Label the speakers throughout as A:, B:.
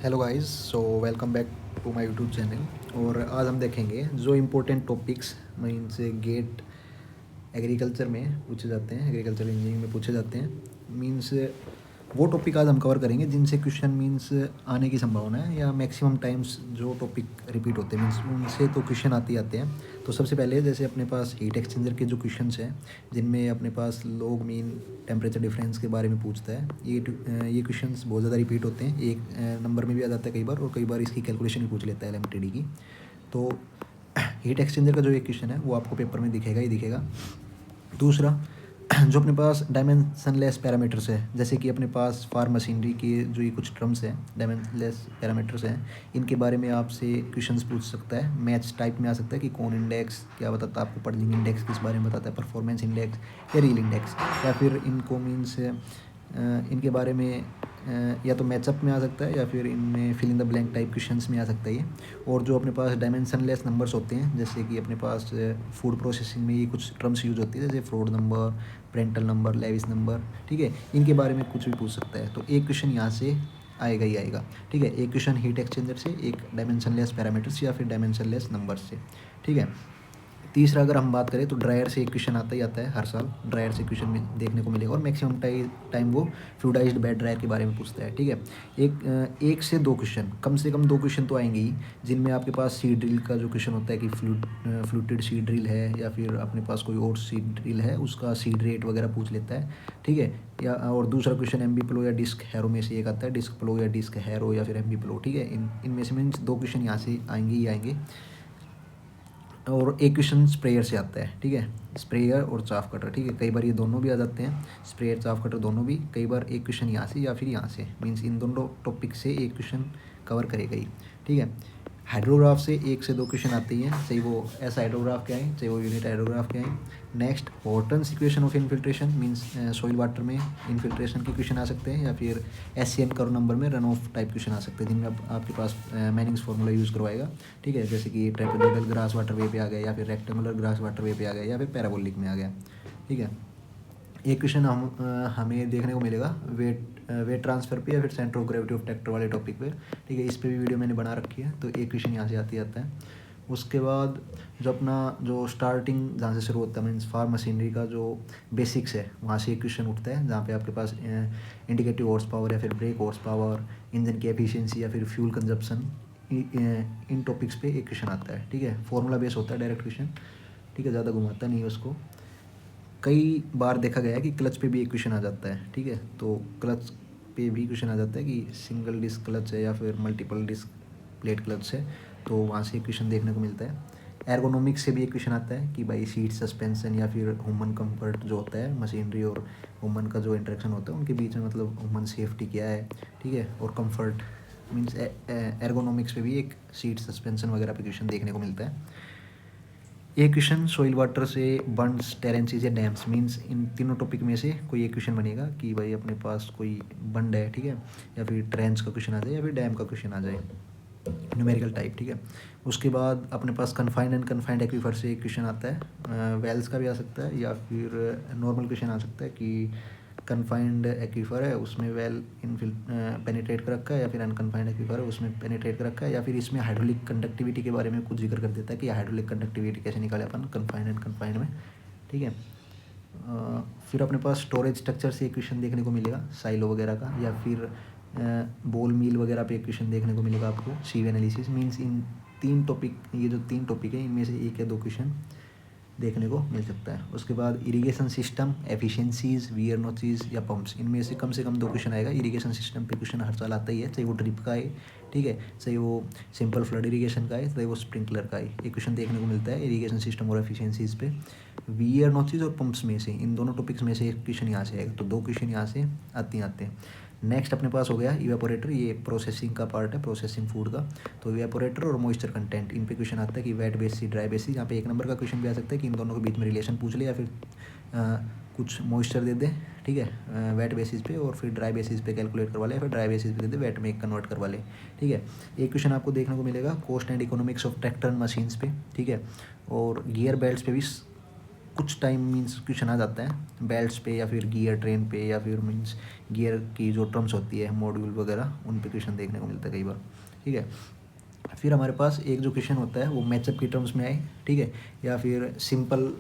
A: Hello guys, so welcome back to my YouTube channel. और आज हम देखेंगे जो important topics means GATE agriculture में पूछे जाते हैं, एग्रीकल्चर इंजीनियरिंग में पूछे जाते हैं। मीन्स वो टॉपिक आज हम कवर करेंगे जिनसे क्वेश्चन मीन्स आने की संभावना है या मैक्सिमम टाइम्स जो टॉपिक रिपीट होते हैं मीन्स उनसे तो क्वेश्चन आते ही आते हैं। तो सबसे पहले जैसे अपने पास हीट एक्सचेंजर के जो क्वेश्चंस हैं जिनमें अपने पास लोग मीन टेम्परेचर डिफरेंस के बारे में पूछता है, ये क्वेश्चंस बहुत ज़्यादा रिपीट होते हैं। एक नंबर में भी आ जाता है कई बार, और कई बार इसकी कैलकुलेशन भी पूछ लेता है एलएमटीडी की। तो हीट एक्सचेंजर का जो एक क्वेश्चन है वो आपको पेपर में दिखेगा ही दिखेगा। दूसरा, जो अपने पास डायमेंशनलेस पैरामीटर्स है, जैसे कि अपने पास फार्म मशीनरी के जो ये कुछ टर्म्स हैं, डायमेंशनलेस पैरामीटर्स हैं, इनके बारे में आपसे क्वेश्चंस पूछ सकता है। मैच टाइप में आ सकता है कि कौन इंडेक्स क्या बताता है आपको, पर्लिंग इंडेक्स किस बारे में बताता है, परफॉर्मेंस इंडेक्स या रील इंडेक्स, या फिर इनको मीन्स इनके बारे में या तो मैचअप में आ सकता है या फिर इनमें fill in the blank type questions में आ सकता है ये। और जो अपने पास डायमेंशनलेस नंबर्स होते हैं, जैसे कि अपने पास फूड प्रोसेसिंग में ये कुछ टर्म्स यूज होती है, जैसे Froude number, Prandtl number, Lewis number, ठीक है, इनके बारे में कुछ भी पूछ सकता है। तो एक क्वेश्चन यहाँ से आएगा ही आएगा, ठीक है। एक क्वेश्चन हीट एक्सचेंजर से, एक डायमेंशनलेस पैरामीटर्स या फिर डायमेंशनलेस नंबर्स से, ठीक है। तीसरा अगर हम बात करें तो ड्रायर से एक क्वेश्चन आता ही आता है, हर साल ड्रायर से क्वेश्चन में देखने को मिलेगा, और मैक्सिमम टाइम वो फ्लूइडाइज्ड बेड ड्रायर के बारे में पूछता है, ठीक है। एक से दो क्वेश्चन, कम से कम दो क्वेश्चन तो आएंगे ही, जिनमें आपके पास सीड ड्रिल का जो क्वेश्चन होता है कि फ्लूटेड सीड ड्रिल है या फिर अपने पास कोई और सीड ड्रिल है उसका सीड रेट वगैरह पूछ लेता है, ठीक है। या और दूसरा क्वेश्चन एम बी प्लो या डिस्क हैरो में से एक आता है, डिस्क प्लो या डिस्क हैरो या फिर एम बी प्लो, ठीक है। इनमें से मीन्स दो क्वेश्चन यहाँ से आएंगे ही आएंगे। और एक क्वेश्चन स्प्रेयर से आता है, ठीक है, स्प्रेयर और चाफ कटर, ठीक है। कई बार ये दोनों भी आ जाते हैं, स्प्रेयर चाफ कटर दोनों भी। कई बार एक क्वेश्चन यहाँ से या फिर यहाँ से, मीन्स इन दोनों टॉपिक से एक क्वेश्चन कवर करेगा ही, ठीक है। हाइड्रोग्राफ से एक से दो क्वेश्चन आते ही हैं, चाहे वो एस हाइड्रोग्राफ के आए चाहे वो यूनिट हाइड्रोग्राफ के आए। Next, waters equation of infiltration, means soil water में इन्फिल्ट्रेशन के क्वेश्चन आ सकते हैं, या फिर एस सी एन करो नंबर में रन ऑफ टाइप क्वेश्चन आ सकते हैं, जिनमें आपके पास मैनिंग्स फार्मूला यूज़ करवाएगा, ठीक है। जैसे कि ट्रेपेजोइडल ग्रास वाटर वे पे आ गया, या फिर रेक्टेंगुलर ग्रास वाटर वे पे आ गया, या फिर पैराबोलिक में आ गया, ठीक है। एक क्वेश्चन हमें देखने को मिलेगा वेट ट्रांसफ़र पे या फिर centre of gravity of tractor वाले टॉपिक पे, ठीक है। इस पे भी वीडियो मैंने बना रखी है, तो एक क्वेश्चन यहाँ से आती आता है। उसके बाद जो अपना जो स्टार्टिंग जहाँ से शुरू होता है, मीन्स फार्म मशीनरी का जो बेसिक्स है, वहाँ से एक क्वेश्चन उठता है, जहाँ पे आपके पास इंडिकेटिव हॉर्स पावर या फिर ब्रेक हॉर्स पावर, इंजन की एफिशिएंसी या फिर फ्यूल कंजप्शन, इन टॉपिक्स पे एक क्वेश्चन आता है, ठीक है। फॉर्मूला बेस होता है डायरेक्ट क्वेश्चन, ठीक है, ज़्यादा घुमाता नहीं है उसको। कई बार देखा गया है कि क्लच पे भी एक क्वेश्चन आ जाता है, ठीक है। तो क्लच पे भी क्वेश्चन आ जाता है कि सिंगल डिस्क क्लच है या फिर मल्टीपल डिस्क प्लेट क्लच है, तो वहाँ से एक क्वेश्चन देखने को मिलता है। एर्गोनॉमिक्स से भी एक क्वेश्चन आता है कि भाई सीट सस्पेंशन या फिर ह्यूमन कंफर्ट जो होता है, मशीनरी और ह्यूमन का जो इंटरेक्शन होता है उनके बीच में, मतलब ह्यूमन सेफ्टी क्या है, ठीक है, और कंफर्ट मीन्स एर्गोनॉमिक्स पे भी एक सीट सस्पेंशन वगैरह पे क्वेश्चन देखने को मिलता है। एक क्वेश्चन सॉइल वाटर से बंड्स, टेरेंसीज या डैम्स, मीन्स इन तीनों टॉपिक में से कोई एक क्वेश्चन बनेगा कि भाई अपने पास कोई बंड है, ठीक है, या फिर ट्रेंच का क्वेश्चन आ जाए या फिर डैम का क्वेश्चन आ जाए, न्यूमेरिकल टाइप, ठीक है। उसके बाद अपने पास कन्फाइंड एंड कन्फाइंड एक्वीफर से एक क्वेश्चन आता है, वेल्स का भी आ सकता है, या फिर नॉर्मल क्वेश्चन आ सकता है कि कन्फाइंड एक्वीफर है उसमें वेल इनफिल पेनिट्रेट कर रखा है, या फिर अनकन्फाइंड एक्वीफर है उसमें पेनिट्रेट कर रखा है, या फिर इसमें हाइड्रोलिक कंडक्टिविटी के बारे में कुछ जिक्र कर देता है कि हाइड्रोलिक कंडक्टिविटी कैसे निकाले अपन कन्फाइंड एंड कन्फाइंड में, ठीक है। फिर अपने पास स्टोरेज स्ट्रक्चर से एक क्वेश्चन देखने को मिलेगा, साइलो वगैरह का, या फिर बोल मील वगैरह पे एक क्वेश्चन देखने को मिलेगा आपको, सीव एनालिसिस, मीन्स इन तीन टॉपिक, ये जो तीन टॉपिक है इनमें से एक या दो क्वेश्चन देखने को मिल सकता है। उसके बाद irrigation system, efficiencies, wear notches या पंप्स, इनमें से कम दो क्वेश्चन आएगा। इरिगेशन सिस्टम पे क्वेश्चन हर साल आता ही है, चाहे वो ड्रिप का है, ठीक है, चाहे वो सिंपल फ्लड इरिगेशन का है, चाहे वो स्प्रिंकलर का है, एक क्वेश्चन देखने को मिलता है इरिगेशन सिस्टम और एफिशिएंसीज पे। वियर नोचेज और पंप्स में से, इन दोनों टॉपिक्स में से एक क्वेश्चन यहाँ से आएगा, तो दो क्वेश्चन यहाँ से आते हैं। नेक्स्ट अपने पास हो गया इवेपोरेटर, ये प्रोसेसिंग का पार्ट है, प्रोसेसिंग फूड का। तो इवेपोरेटर और मॉइस्चर कंटेंट, इन पे क्वेश्चन आता है कि वेट बेसिस, ड्राई बेसिस, यहाँ पे एक नंबर का क्वेश्चन भी आ सकता है कि इन दोनों के बीच में रिलेशन पूछ ले, या फिर कुछ मॉइस्चर दे दे, ठीक है, वेट बेसिस पे, और फिर ड्राई बेसिस पे कैलकुलेट करवा ले, या फिर ड्राई बेसिस पे दे दे वेट में कन्वर्ट करवा ले, ठीक है। एक क्वेश्चन आपको देखने को मिलेगा cost and economics of tractor and machines पे, ठीक है, और गियर बेल्ट्स पे भी कुछ टाइम मीन्स क्वेश्चन आ जाता है बेल्ट्स पे या फिर गियर ट्रेन पे या फिर मीन्स गियर की जो टर्म्स होती है मॉड्यूल वगैरह उन पे क्वेश्चन देखने को मिलता है कई बार, ठीक है। फिर हमारे पास एक जो क्वेश्चन होता है वो मैचअप की टर्म्स में आए, ठीक है, या फिर सिंपल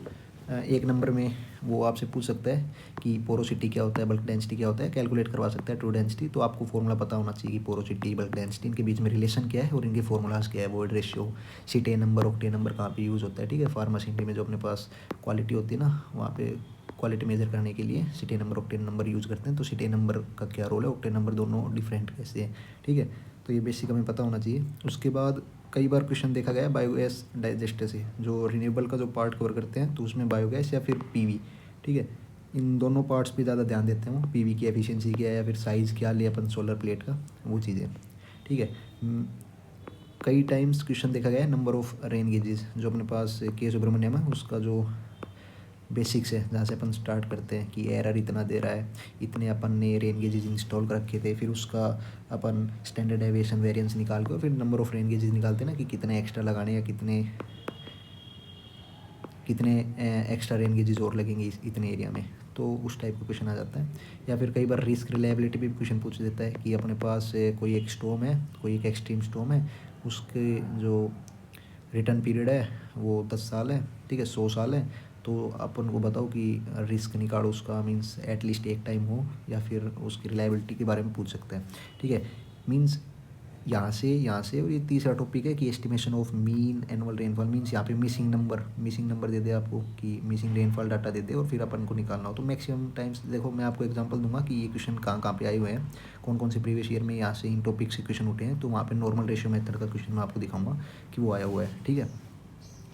A: एक नंबर में वो आपसे पूछ सकता है कि पोरोसिटी क्या होता है, बल्क डेंसिटी क्या होता है, कैलकुलेट करवा सकता है ट्रू डेंसिटी। तो आपको फॉर्मूला पता होना चाहिए कि पोरोसिटी बल्क डेंसिटी इनके बीच में रिलेशन क्या है और इनके फॉर्मूलाज क्या है, वॉइड रेशियो, सीटे नंबर, ऑक्टेन नंबर कहाँ पे यूज़ होता है, ठीक है। फार्मासिटी में जो अपने पास क्वालिटी होती है ना, वहाँ पे क्वालिटी मेजर करने के लिए सीटे नंबर, ऑक्टेन नंबर यूज़ करते हैं। तो सीटे नंबर का क्या रोल है, ऑक्टेन नंबर, दोनों डिफरेंट कैसे हैं, ठीक है। तो ये बेसिक हमें पता होना चाहिए। उसके बाद कई बार क्वेश्चन देखा गया है बायोगैस डाइजेस्टर से, जो रिन्यूएबल का जो पार्ट कवर करते हैं, तो उसमें बायोगैस या फिर पीवी, ठीक है, इन दोनों पार्ट्स पे ज़्यादा ध्यान देते हैं वो, पीवी की एफिशिएंसी क्या है या फिर साइज़ क्या ले अपन सोलर प्लेट का, वो चीज़ें, ठीक है। कई टाइम्स क्वेश्चन देखा गया है नंबर ऑफ़ रेन गेजेस, जो अपने पास के सुब्रमण्यम है उसका जो बेसिक्स है, जहाँ से अपन स्टार्ट करते हैं कि एरर इतना दे रहा है, इतने अपन ने रेन गेजेस इंस्टॉल कर रखे थे, फिर उसका अपन स्टैंडर्ड डेविएशन वेरिएंस निकाल के फिर नंबर ऑफ़ रेन गेजेस निकालते हैं ना कि कितने एक्स्ट्रा लगाने या कितने कितने एक्स्ट्रा रेन गेजेस और लगेंगे इतने एरिया में। तो उस टाइप का क्वेश्चन आ जाता है। या फिर कई बार रिस्क रिलायबिलिटी भी क्वेश्चन पूछ देता है कि अपने पास कोई एक स्टॉर्म है, कोई एक एक्सट्रीम स्टॉर्म है, उसके जो रिटर्न पीरियड है वो 10 साल है, ठीक है, 100 साल है। तो अपन को बताओ कि रिस्क निकालो उसका, मीन्स एटलीस्ट एक टाइम हो, या फिर उसकी रिलायबिलिटी के बारे में पूछ सकते हैं, ठीक है। मीन्स यहाँ से और ये तीसरा टॉपिक है कि estimation of mean annual rainfall, means यहाँ पे मिसिंग नंबर दे दे आपको कि मिसिंग रेनफॉल डाटा दे दे और फिर अपन को निकालना हो। तो मैक्सिमम टाइम्स देखो मैं आपको एग्जांपल दूंगा कि ये क्वेश्चन कहाँ कहाँ पे आए हुए हैं, कौन कौन से प्रीवियस ईयर में यहाँ से इन टॉपिक से क्वेश्चन उठे हैं। तो वहाँ पे नॉर्मल रेशियो मेथड का क्वेश्चन मैं आपको दिखाऊंगा कि वो आया हुआ है, ठीक है।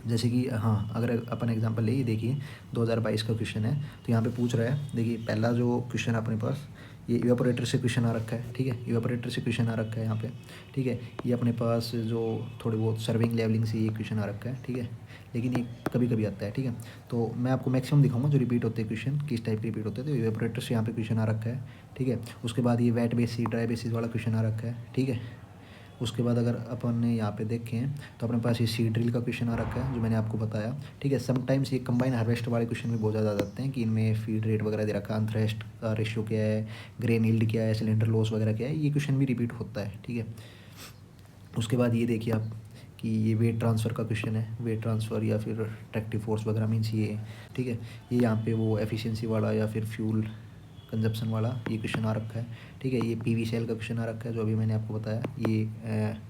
A: जैसे कि हाँ, अगर अपन एग्जांपल ले, ये देखिए 2022 का क्वेश्चन है, तो यहाँ पे पूछ रहा है, देखिए पहला जो क्वेश्चन अपने पास ये इवेपोरेटर से क्वेश्चन आ रखा है, ठीक है, इवेपोरेटर से क्वेश्चन आ रखा है यहाँ पे, ठीक है। ये अपने पास जो थोड़े बहुत सर्विंग लेवलिंग से ये क्वेश्चन आ रखा है, ठीक है, लेकिन ये कभी कभी आता है, ठीक है। तो मैं आपको मैक्सिमम दिखाऊंगा जो रिपीट होते हैं क्वेश्चन, किस टाइप के रिपीट होते हैं। तो इवेपोरेटर से यहाँ पे क्वेश्चन आ रखा है, ठीक है। उसके बाद ये वेट बेसिस, ड्राई बेसिस वाला क्वेश्चन आ रखा है, ठीक है। उसके बाद अगर अपन ने यहाँ पे देखें तो अपने पास ये सीड ड्रिल का क्वेश्चन आ रखा है जो मैंने आपको बताया, ठीक है। समटाइम्स ये कंबाइन हार्वेस्ट वाले क्वेश्चन भी बहुत ज़्यादा आ जाते हैं कि इनमें फीड रेट वगैरह दे रखा है, अनथ्रेस्ट का रेशियो क्या है, ग्रेन यील्ड क्या है, सिलेंडर लॉस वगैरह क्या है, ये क्वेश्चन भी रिपीट होता है, ठीक है। उसके बाद ये देखिए आप कि ये वेट ट्रांसफ़र का क्वेश्चन है, वेट ट्रांसफ़र या फिर ट्रैक्टिव फोर्स वगैरह मीन्स ये, ठीक है। ये यहाँ पे वो एफिशिएंसी वाला या फिर फ्यूल कंजप्शन वाला ये क्वेश्चन आ रखा है, ठीक है। ये पीवी सेल का क्वेश्चन आ रखा है जो अभी मैंने आपको बताया, ये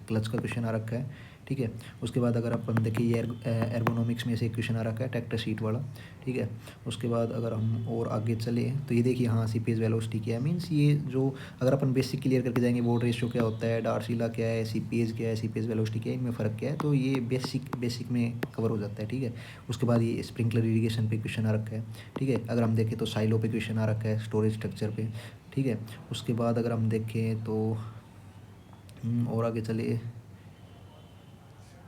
A: क्लच का क्वेश्चन आ रखा है, ठीक है। उसके बाद अगर अपन देखें ये एर्गोनॉमिक्स में से एक क्वेश्चन आ रखा है ट्रैक्टर सीट वाला, ठीक है। उसके बाद अगर हम और आगे चले तो ये देखिए हाँ सीपेज वेलोसिटी क्या है, मीन्स ये जो अगर अपन बेसिक क्लियर करके जाएंगे, वोल्ट रेशियो क्या होता है, डार्सीला क्या है, सीपेज क्या है, सीपेज वेलोसिटी क्या है, इनमें फ़र्क क्या है, तो ये बेसिक में कवर हो जाता है, ठीक है। उसके बाद ये स्प्रिंकलर इरीगेशन पे क्वेश्चन आ रखा है, ठीक है। अगर हम देखें तो साइलो पे क्वेश्चन आ रखा है, स्टोरेज स्ट्रक्चर पे, ठीक है। उसके बाद अगर हम देखें तो और आगे चले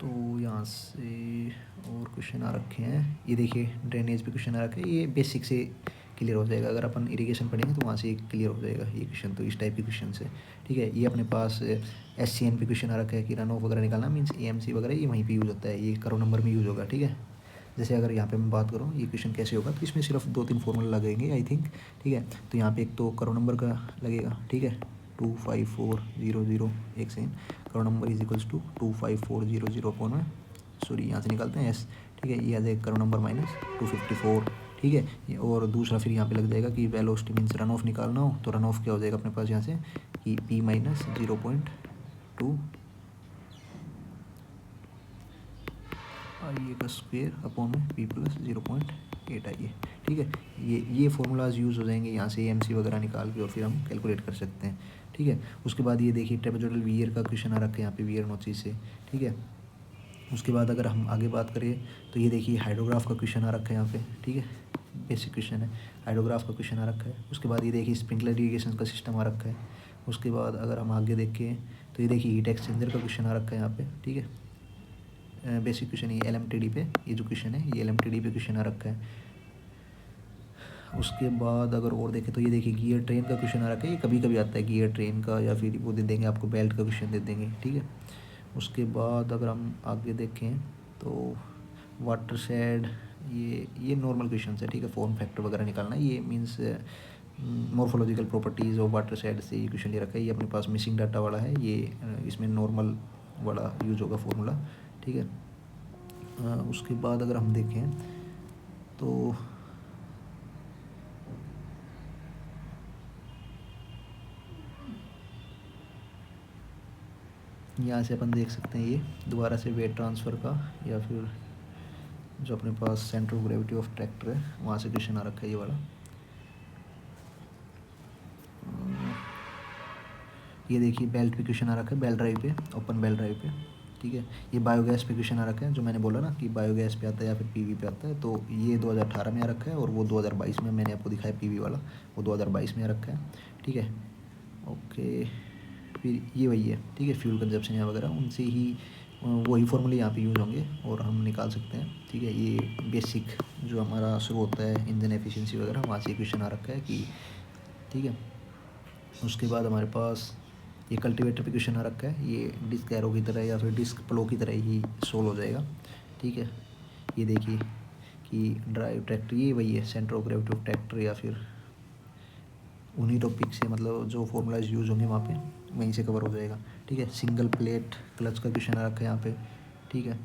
A: तो यहाँ से और क्वेश्चन आ रखे हैं, ये देखिए ड्रेनेज पे क्वेश्चन आ रखा है, ये बेसिक से क्लियर हो जाएगा। अगर अपन इरिगेशन पढ़ेंगे तो वहाँ से क्लियर हो जाएगा ये क्वेश्चन, तो इस टाइप के क्वेश्चन से, ठीक है। ये अपने पास SCN पे क्वेश्चन आ रखा है कि रन ऑफ वगैरह निकालना, मीन्स AMC वगैरह ये वहीं पे यूज़ होता है, ये करो नंबर में यूज़ होगा, ठीक है। जैसे अगर यहाँ पे मैं बात करूँ ये क्वेश्चन कैसे होगा, तो इसमें सिर्फ 2-3 फॉर्मूला लगेंगे आई थिंक, ठीक है। तो यहाँ पे एक तो करो नंबर का लगेगा, ठीक है, 25400, एक सेकेंड, करो number is equals to 25400 upon में, सॉरी यहाँ से निकालते हैं S, ठीक है। ये आ जाएगा करो नंबर माइनस 254, ठीक है। और दूसरा फिर यहाँ पे लग जाएगा कि वेलोसिटी मीन्स रन ऑफ निकालना हो, तो रन ऑफ क्या हो जाएगा अपने पास यहाँ से कि P माइनस 0.2 आइए का स्क्वेयर अपॉन में P प्लस 0.8 आइए, ठीक है। ये फॉर्मूलाज यूज़ हो जाएंगे यहाँ से AMC वगैरह निकाल के और फिर हम कैलकुलेट कर सकते हैं, ठीक है। उसके बाद ये देखिए ट्रेपेजोइडल वियर का क्वेश्चन आ रखा है यहाँ पे वियर नोचिस से, ठीक है। उसके बाद अगर हम आगे बात करें तो ये देखिए हाइड्रोग्राफ का क्वेश्चन आ रखा है यहाँ पे, ठीक है, बेसिक क्वेश्चन है, हाइड्रोग्राफ का क्वेश्चन आ रखा है। उसके बाद ये देखिए स्प्रिंकलर इरीगेशन का सिस्टम आ रखा है। उसके बाद अगर हम आगे देखें तो ये देखिए हीट एक्सचेंजर का क्वेश्चन आ रखा है यहाँ पे, ठीक है। बेसिक क्वेश्चन ये LMTD पे, ये जो क्वेश्चन है ये LMTD पे क्वेश्चन आ रखा है। उसके बाद अगर और देखें तो ये देखिए गियर ट्रेन का क्वेश्चन आ रखा है, ये कभी कभी आता है गियर ट्रेन का, या फिर वो दे देंगे आपको बेल्ट का क्वेश्चन दे देंगे, ठीक है। उसके बाद अगर हम आगे देखें तो वाटर शेड ये नॉर्मल क्वेश्चन है, ठीक है। फॉर्म फैक्टर वगैरह निकालना है, ये means morphological properties of water side से ये क्वेश्चन ले रखा है। ये अपने पास मिसिंग डाटा वाला है, ये इसमें नॉर्मल वाला यूज होगा फॉर्मूला, ठीक है। उसके बाद अगर हम देखें तो यहाँ से अपन देख सकते हैं ये दोबारा से वेट ट्रांसफ़र का, या फिर जो अपने पास centre of gravity of tractor है वहाँ से क्वेश्चन आ रखा है ये वाला। ये देखिए बेल्ट पे क्वेश्चन आ रखा है, बेल्ट ड्राइव पे, ओपन बेल्ट ड्राइव पे, ठीक है। ये बायोगैस पे क्वेश्चन आ रखा है, जो मैंने बोला ना कि बायोगैस पे आता है या फिर पीवी पे आता है, तो ये 2018 में आ रखा है, और वो 2022 में मैंने आपको दिखाया पीवी वाला, वो 2022 में आ रखा है, ठीक है। ओके, फिर ये वही है, ठीक है, फ्यूल कंजप्शन या वगैरह उनसे ही वही फॉर्मूले यहाँ पे यूज़ होंगे और हम निकाल सकते हैं, ठीक है। ये बेसिक जो हमारा शुरू होता है इंजन एफिशिएंसी वगैरह, वहाँ से क्वेश्चन आ रखा है कि, ठीक है। उसके बाद हमारे पास ये कल्टीवेटर पे क्वेश्चन आ रखा है, ये डिस्क एरो की तरह या फिर डिस्क प्लो की तरह ही सोल्व हो जाएगा, ठीक है। ये देखिए कि ड्राइव ट्रैक्टर, ये वही है centre of gravity of tractor, या फिर उन्हीं टॉपिक से मतलब जो फॉर्मूलाज यूज़ होंगे वहाँ पे वहीं से कवर हो जाएगा, ठीक है। सिंगल प्लेट क्लच का क्वेश्चन आ रखा है यहाँ पे, ठीक है।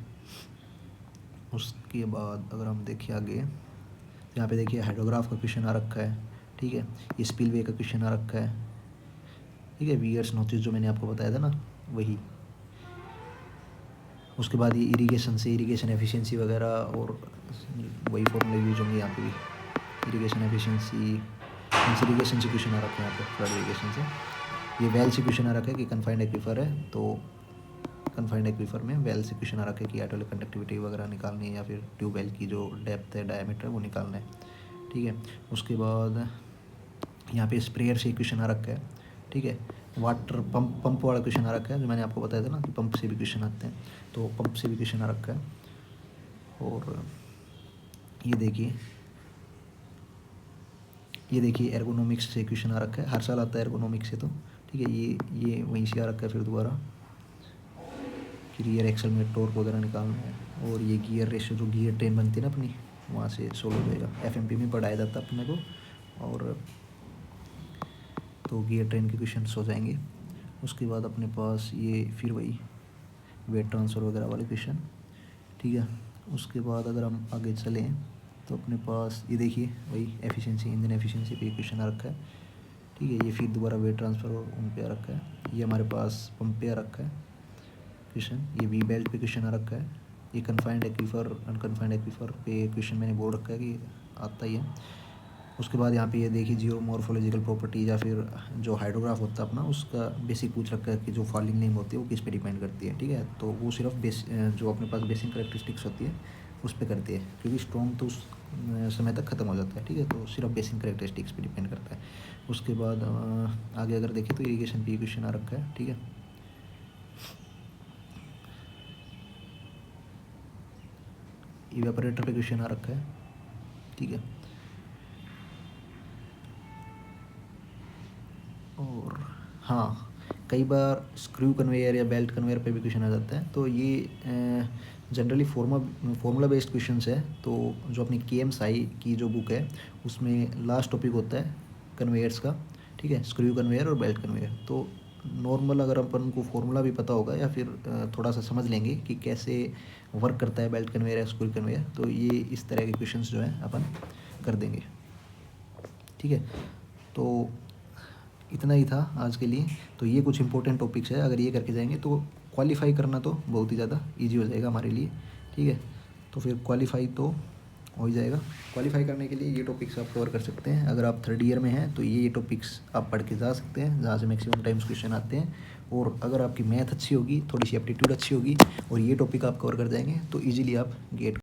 A: उसके बाद अगर हम देखें आगे, यहाँ पे देखिए हाइड्रोग्राफ का क्वेश्चन आ रखा है, ठीक है। ये स्पिलवे का क्वेश्चन आ रखा है, ठीक है। वियर्स नोटिस जो मैंने आपको बताया था ना वही। उसके बाद ये इरिगेशन से इरिगेशन एफिशिएंसी वगैरह और वही फॉर्मूले यूज होंगे यहाँ पे भी। इरिगेशन एफिशिएंसी, इरिगेशन से क्वेश्चन आ रखा है यहाँ पे, फ्लड इरिगेशन से। ये वेल से क्वेश्चन आ रखा है कि कन्फाइंड एक्वीफर है, तो कन्फाइंड एक्वीफर में वेल से क्वेश्चन आ रखा है कि हाइड्रोलिक कंडक्टिविटी वगैरह निकालनी है, या फिर ट्यूबवेल की जो डेप्थ है, डायमीटर है, वो निकालना है, ठीक है। उसके बाद यहाँ पे स्प्रेयर से क्वेश्चन आ रखा है, ठीक है। वाटर पंप वाला क्वेश्चन आ रखा है, जो मैंने आपको बताया था ना कि पंप से भी क्वेश्चन आते हैं, तो पंप से भी क्वेश्चन आ रखा है। और ये देखिए एर्गोनॉमिक्स से क्वेश्चन आ रखा है, हर साल आता है एर्गोनॉमिक्स से, तो ठीक है। ये वहीं से आ रखा है फिर दोबारा कि रियर एक्सल में टॉर्क वगैरह निकालना है। और ये गियर रेशियो, जो गियर ट्रेन बनती है ना अपनी, वहाँ से सोल्व हो जाएगा। एफएमपी में पढ़ाया जाता है अपने को, और तो गियर ट्रेन के क्वेश्चन हो जाएंगे। उसके बाद अपने पास ये फिर वही वेट ट्रांसफ़र वगैरह वाले क्वेश्चन, ठीक है। उसके बाद अगर हम आगे चलें तो अपने पास ये देखिए वही एफिशिएंसी, इंजन एफिशिएंसी पे क्वेश्चन आ रखा है, ठीक है। ये फिर दोबारा वेट ट्रांसफ़र उन पे आ रखा है। ये हमारे पास पंप पे आ रखा है क्वेश्चन। ये वी बेल्ट पे क्वेश्चन आ रखा है। ये कन्फाइंड एक्वीफर, अनकन्फाइंड एक्वीफर पे क्वेश्चन मैंने बोल रखा है कि आता ही है। उसके बाद यहाँ पे ये देखिए जियो मॉर्फोलॉजिकल प्रॉपर्टीज, या फिर जो हाइड्रोग्राफ होता है अपना, उसका बेसिक पूछ रखा है कि जो फॉलिंग नेम होती है वो किस पे डिपेंड करती है, ठीक है। तो वो सिर्फ जो अपने पास बेसिक करेक्टरिस्टिक्स होती है उस पर करती है, क्योंकि स्ट्रॉन्ग तो उस समय तक ख़त्म हो जाता है, ठीक है। तो सिर्फ बेसिक करेक्टरिस्टिक्स पे डिपेंड करता है। उसके बाद आगे अगर देखें तो इरीगेशन पे क्वेश्चन आ रखा है, ठीक है। इवेपोरेटर पे क्वेश्चन आ रखा है, ठीक है। और हाँ, कई बार स्क्रू कन्वेयर या बेल्ट कन्वेयर पे भी क्वेश्चन आ जाता है, तो ये जनरली फार्मूला बेस्ड क्वेश्चंस है। तो जो अपनी KM साई की जो बुक है उसमें लास्ट टॉपिक होता है कन्वेयर्स का, ठीक है, स्क्रू कन्वेयर और बेल्ट कन्वेयर। तो नॉर्मल अगर अपन को फार्मूला भी पता होगा या फिर थोड़ा सा समझ लेंगे कि कैसे वर्क करता है बेल्ट कन्वेयर या स्क्रू कन्वेयर, तो ये इस तरह के क्वेश्चंस जो है अपन कर देंगे, ठीक है। तो इतना ही था आज के लिए। तो ये कुछ इंपॉर्टेंट टॉपिक्स है, अगर ये करके जाएंगे तो क्वालिफाई करना तो बहुत ही ज़्यादा इजी हो जाएगा हमारे लिए, ठीक है। तो फिर क्वालिफाई तो हो ही जाएगा। क्वालिफाई करने के लिए ये टॉपिक्स आप कवर कर सकते हैं। अगर आप 3rd ईयर में हैं तो ये टॉपिक्स आप पढ़ के जा सकते हैं, जहाँ से मैक्सिमम टाइम्स क्वेश्चन आते हैं। और अगर आपकी मैथ अच्छी होगी, थोड़ी सी एप्टीट्यूड अच्छी होगी और ये टॉपिक आप कवर कर जाएंगे तो ईजिली आप गेट